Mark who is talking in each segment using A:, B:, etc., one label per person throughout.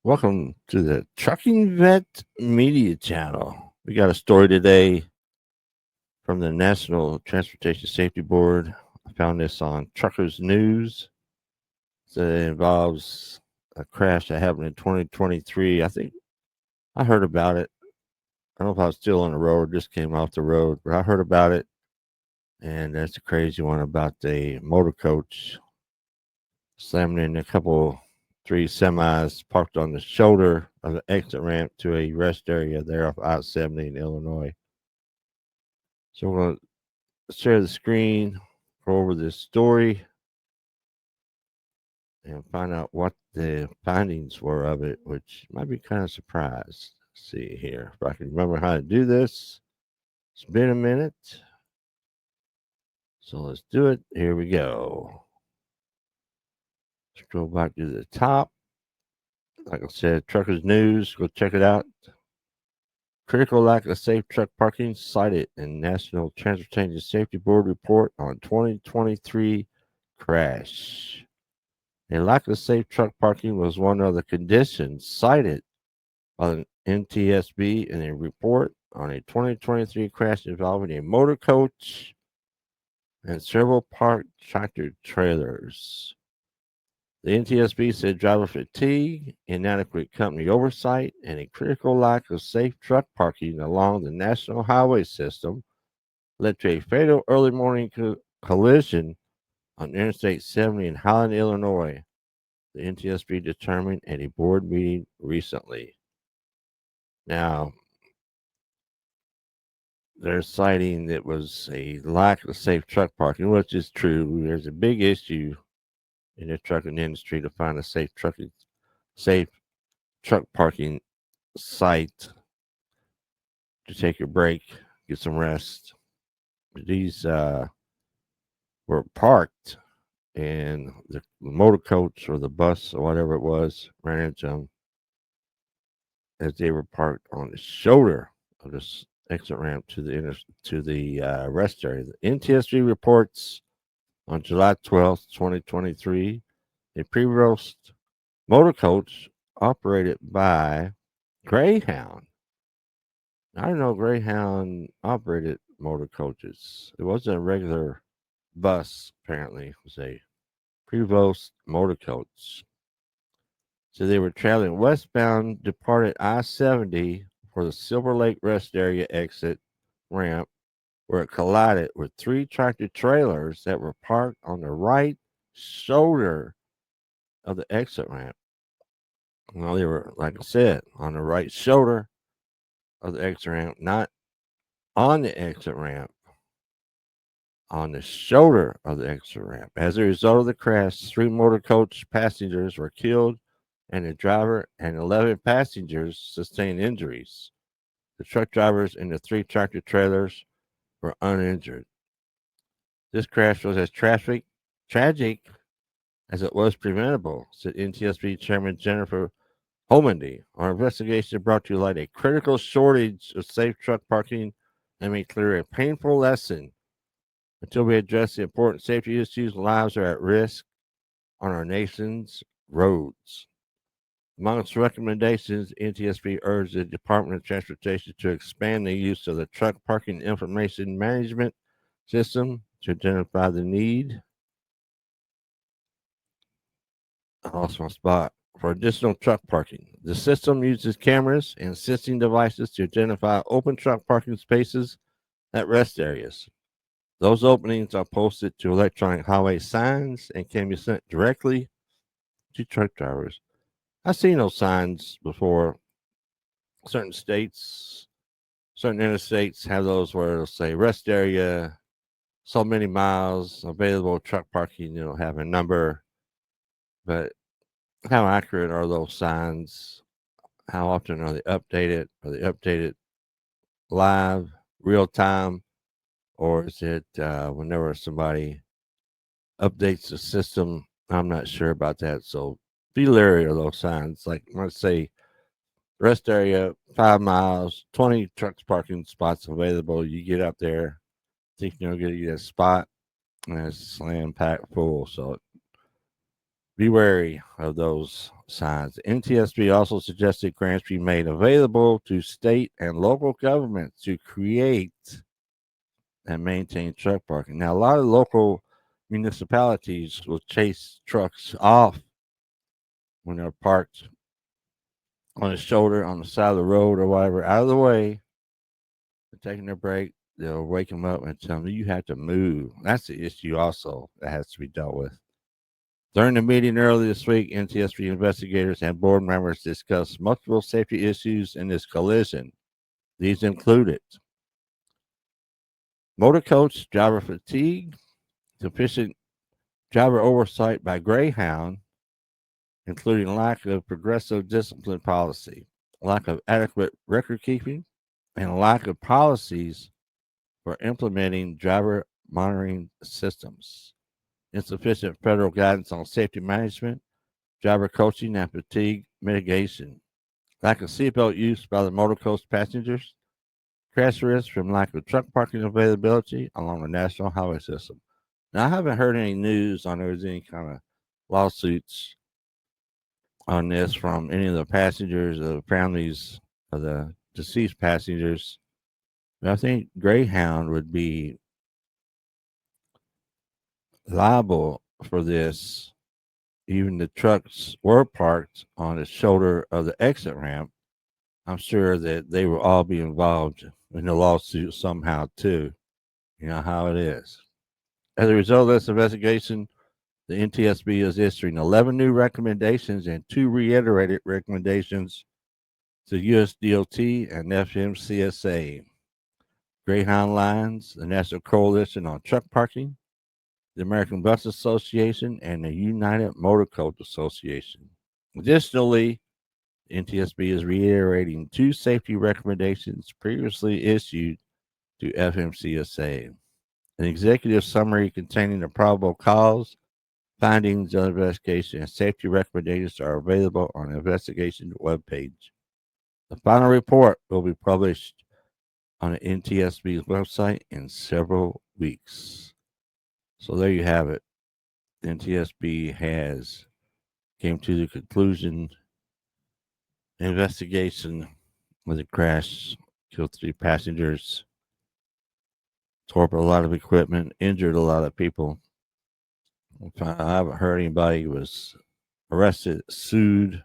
A: Welcome to the Trucking Vet Media Channel. We got a story today from the National Transportation Safety Board. I found this on Truckers News. So it involves a crash that happened in 2023. I think I heard about it. I don't know if I was still on the road, just came off the road, but I heard about it. And that's a crazy one about the motor coach slamming in three semis parked on the shoulder of the exit ramp to a rest area there off I-70 in Illinois. So we're going to share the screen, go over this story, and find out what the findings were of it, which might be kind of surprised. Let's see here if I can remember how to do this. It's been a minute. So let's do it. Here we go. Scroll back to the top. Like I said, Truckers News, go check it out. Critical lack of safe truck parking cited in National Transportation Safety Board report on 2023 crash. A lack of safe truck parking was one of the conditions cited by the NTSB in a report on a 2023 crash involving a motor coach and several parked tractor trailers. The NTSB said driver fatigue, inadequate company oversight, and a critical lack of safe truck parking along the national highway system led to a fatal early morning collision on Interstate 70 in Highland, Illinois, the NTSB determined at a board meeting recently. Now, they're citing that was a lack of safe truck parking, which is true. There's a big issue in the trucking industry to find a safe truck parking site to take a break, get some rest. These were parked, and the motor coach or the bus or whatever it was ran into them as they were parked on the shoulder of this exit ramp to the rest area. The NTSB reports on July 12th, 2023, a pre-roast motor coach operated by Greyhound. I didn't know Greyhound operated motor coaches. It wasn't a regular bus, apparently. It was a pre-roast motor coach. So they were traveling westbound, departed I-70 for the Silver Lake Rest Area exit ramp, where it collided with three tractor trailers that were parked on the right shoulder of the exit ramp. Well, they were, like I said, on the right shoulder of the exit ramp, not on the exit ramp, on the shoulder of the exit ramp. As a result of the crash, 3 motor coach passengers were killed, and the driver and 11 passengers sustained injuries. The truck drivers and the 3 tractor trailers were uninjured. This crash was as tragic as it was preventable, said NTSB Chairman Jennifer Homendy. Our investigation brought to light a critical shortage of safe truck parking and made clear a painful lesson. Until we address the important safety issues, lives are at risk on our nation's roads. Among its recommendations, NTSB urged the Department of Transportation to expand the use of the Truck Parking Information Management System to identify the need. I lost my spot. For additional truck parking, the system uses cameras and sensing devices to identify open truck parking spaces at rest areas. Those openings are posted to electronic highway signs and can be sent directly to truck drivers. I've seen those signs before. Certain states, certain interstates have those where it'll say rest area, so many miles, available truck parking, have a number. But how accurate are those signs? How often are they updated? Are they updated live, real time? Or is it whenever somebody updates the system? I'm not sure about that. So be leery of those signs. Like, let's say rest area, 5 miles, 20 trucks parking spots available. You get up there, think you're going to get a spot, and it's slam packed full. So Be wary of those signs. NTSB also suggested grants be made available to state and local governments to create and maintain truck parking. Now, a lot of local municipalities will chase trucks off when they're parked on the shoulder, on the side of the road, or whatever, out of the way. They're taking their break. They'll wake them up and tell them you have to move. That's the issue also that has to be dealt with. During the meeting earlier this week, NTSB investigators and board members discussed multiple safety issues in this collision. These included motor coach driver fatigue, sufficient driver oversight by Greyhound, including lack of progressive discipline policy, lack of adequate record keeping, and lack of policies for implementing driver monitoring systems, insufficient federal guidance on safety management, driver coaching, and fatigue mitigation, lack of seatbelt use by the motor coach passengers, crash risk from lack of truck parking availability along the national highway system. Now, I haven't heard any news on there's any kind of lawsuits on this from any of the passengers or families of the deceased passengers. But I think Greyhound would be liable for this. Even the trucks were parked on the shoulder of the exit ramp. I'm sure that they will all be involved in the lawsuit somehow too. You know how it is. As a result of this investigation, the NTSB is issuing 11 new recommendations and 2 reiterated recommendations to USDOT and FMCSA, Greyhound Lines, the National Coalition on Truck Parking, the American Bus Association, and the United Motor Coach Association. Additionally, NTSB is reiterating 2 safety recommendations previously issued to FMCSA. An executive summary containing the probable cause, findings of investigation, and safety recommendations are available on the investigation webpage. The final report will be published on the NTSB's website in several weeks. So there you have it. The NTSB has came to the conclusion investigation with the crash killed 3 passengers, tore up a lot of equipment, injured a lot of people. I haven't heard anybody was arrested, sued,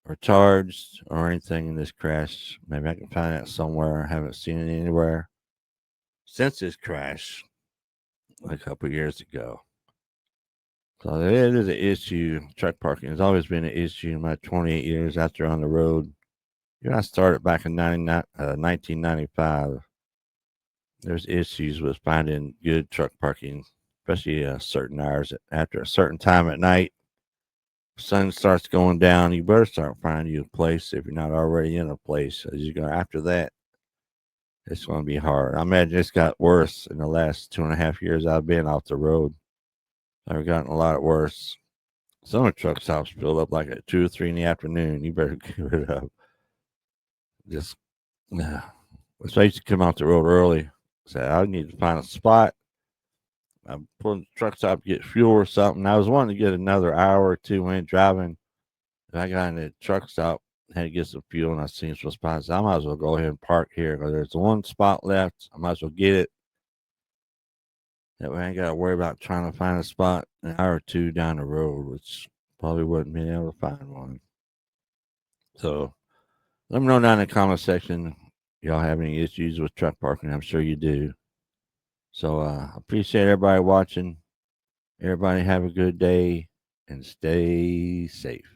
A: or charged or anything in this crash. Maybe I can find that somewhere. I haven't seen it anywhere since this crash a couple years ago. So it is an issue. Truck parking has always been an issue in my 28 years out there on the road. I started back in 1995. There's issues with finding good truck parking, especially certain hours after a certain time at night. Sun starts going down, you better start finding you a place if you're not already in a place. As you go after that, it's going to be hard. I imagine it's got worse in the last 2.5 years I've been off the road. I've gotten a lot worse. Some of the truck stops fill up like at 2 or 3 in the afternoon. You better give it up. Just, so I used to come off the road early. Say, I need to find a spot. I'm pulling the truck stop to get fuel or something. I was wanting to get another hour or 2 in driving. And I got in the truck stop, had to get some fuel, and I seen some spots. I might as well go ahead and park here because there's one spot left. I might as well get it. That way I ain't got to worry about trying to find a spot an hour or 2 down the road, which probably wouldn't be able to find one. So let me know down in the comment section. Y'all have any issues with truck parking? I'm sure you do. So appreciate everybody watching. Everybody have a good day and stay safe.